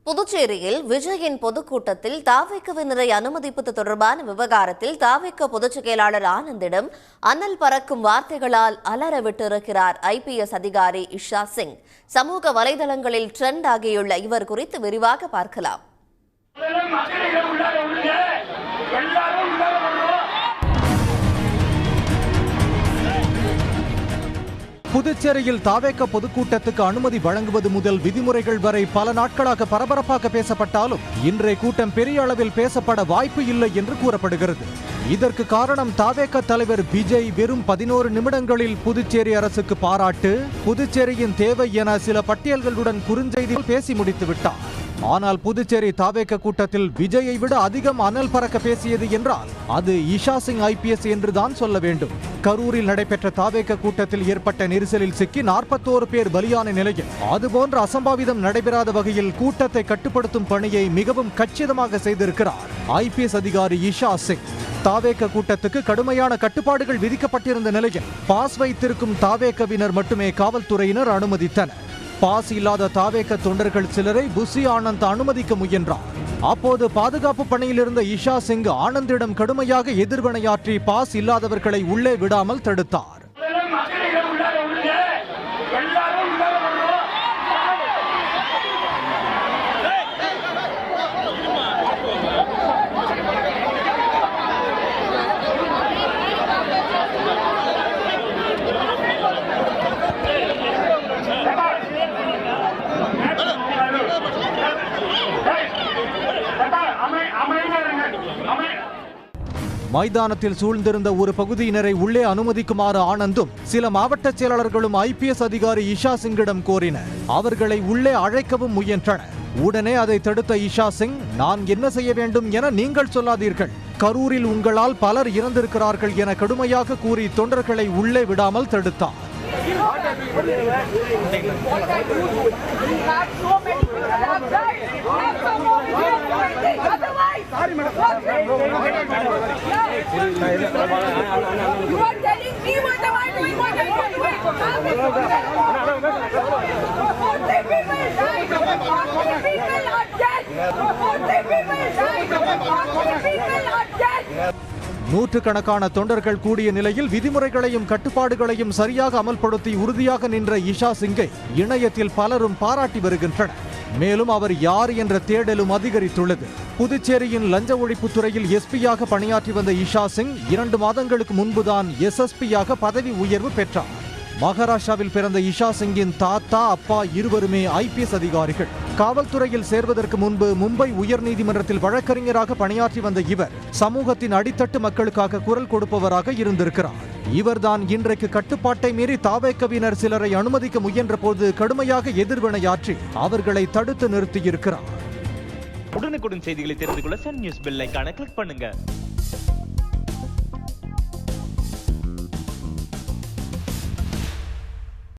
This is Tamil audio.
புதுச்சேரியில் விஜயின் பொதுக்கூட்டத்தில் தாவேக்கவினரை அனுமதிப்பது தொடர்பான விவகாரத்தில் தாவேக்க பொதுச் செயலாளர் ஆனந்திடம் அனல் பறக்கும் வார்த்தைகளால் அலறவிட்டிருக்கிறார் ஐபிஎஸ் அதிகாரி இஷா சிங். சமூக வலைதளங்களில் ட்ரெண்ட் ஆகியுள்ள இவர் குறித்து விரிவாக பார்க்கலாம். புதுச்சேரியில் தாவேக்க பொதுக்கூட்டத்துக்கு அனுமதி வழங்குவது முதல் விதிமுறைகள் வரை பல நாட்களாக பரபரப்பாக பேசப்பட்டாலும் இன்றைய கூட்டம் பெரிய அளவில் பேசப்பட வாய்ப்பு இல்லை என்று கூறப்படுகிறது. இதற்கு காரணம் தாவேக்க தலைவர் விஜய் வெறும் 11 நிமிடங்களில் புதுச்சேரி அரசுக்கு பாராட்டு, புதுச்சேரியின் தேவை என சில பட்டியல்களுடன் குறுஞ்செய்தியில் பேசி முடித்து விட்டார். ஆனால் புதுச்சேரி தாவேக்க கூட்டத்தில் விஜயை விட அதிகம் அனல் பறக்க பேசியது என்றால் அது இஷா சிங் ஐபிஎஸ் என்றுதான் சொல்ல வேண்டும். கரூரில் நடைபெற்ற தாவேக்க கூட்டத்தில் ஏற்பட்ட நெரிசலில் சிக்கி 41 பேர் பலியான நிலையில் அதுபோன்ற அசம்பாவிதம் நடைபெறாத வகையில் கூட்டத்தை கட்டுப்படுத்தும் பணியை மிகவும் கச்சிதமாக செய்திருக்கிறார் ஐபிஎஸ் அதிகாரி இஷா சிங். தாவேக்க கூட்டத்துக்கு கடுமையான கட்டுப்பாடுகள் விதிக்கப்பட்டிருந்த நிலையில் பாஸ் வைத்திருக்கும் தாவேக்கவினர் மட்டுமே காவல்துறையினர் அனுமதித்தனர். பாஸ் இல்லாத தாவேக்க தொண்டர்கள் சிலரை புசி ஆனந்த் அனுமதிக்க முயன்றார். அப்போது பாதுகாப்பு பணியில் இருந்த இஷா சிங் ஆனந்திடம் கடுமையாக எதிர்வினையாற்றி பாஸ் இல்லாதவர்களை உள்ளே விடாமல் தடுத்தார். மைதானத்தில் சூழ்ந்திருந்த ஒரு பகுதியினரை உள்ளே அனுமதிக்குமாறு ஆனந்தும் சில மாவட்ட செயலாளர்களும் ஐபிஎஸ் அதிகாரி இஷா சிங்கிடம் கோரினர். அவர்களை உள்ளே அழைக்கவும் முயன்றனர். உடனே அதை தடுத்த இஷா சிங், நான் என்ன செய்ய வேண்டும் என நீங்கள் சொல்லாதீர்கள், கரூரில் உங்களால் பலர் இறந்திருக்கிறார்கள் என கடுமையாக கூறி தொண்டர்களை உள்ளே விடாமல் தடுத்தார். நூற்றுக்கணக்கான தொண்டர்கள் கூடிய நிலையில் விதிமுறைகளையும் கட்டுப்பாடுகளையும் சரியாக அமல்படுத்தி உறுதியாக நின்ற இஷா சிங்கை இணையத்தில் பலரும் பாராட்டி வருகின்றனர். மேலும் அவர் யார் என்ற தேடலும் அதிகரித்துள்ளது. புதுச்சேரியின் லஞ்ச ஒழிப்பு துறையில் எஸ்பியாக பணியாற்றி வந்த இஷா சிங் 2 மாதங்களுக்கு முன்புதான் எஸ்எஸ்பியாக பதவி உயர்வு பெற்றார். மகாராஷ்டிராவில் பிறந்த இஷா சிங்கின் தாத்தா, அப்பா இருவருமே ஐபிஎஸ் அதிகாரிகள். காவல்துறையில் சேர்வதற்கு முன்பு மும்பை உயர்நீதிமன்றத்தில் வழக்கறிஞராக பணியாற்றி வந்த இவர் சமூகத்தின் அடித்தட்டு மக்களுக்காக குரல் கொடுப்பவராக இருந்திருக்கிறார். இவர்தான் இன்றைக்கு கட்டுப்பாட்டை மீறி தாவேக்கவினர் சிலரை அனுமதிக்க முயன்ற போது கடுமையாக எதிர்வினையாற்றி அவர்களை தடுத்து நிறுத்தியிருக்கிறார். உடனுக்குடன் செய்திகளை தெரிந்து கொள்ள சன் நியூஸ் பெல் ஐகானை கிளிக் பண்ணுங்க.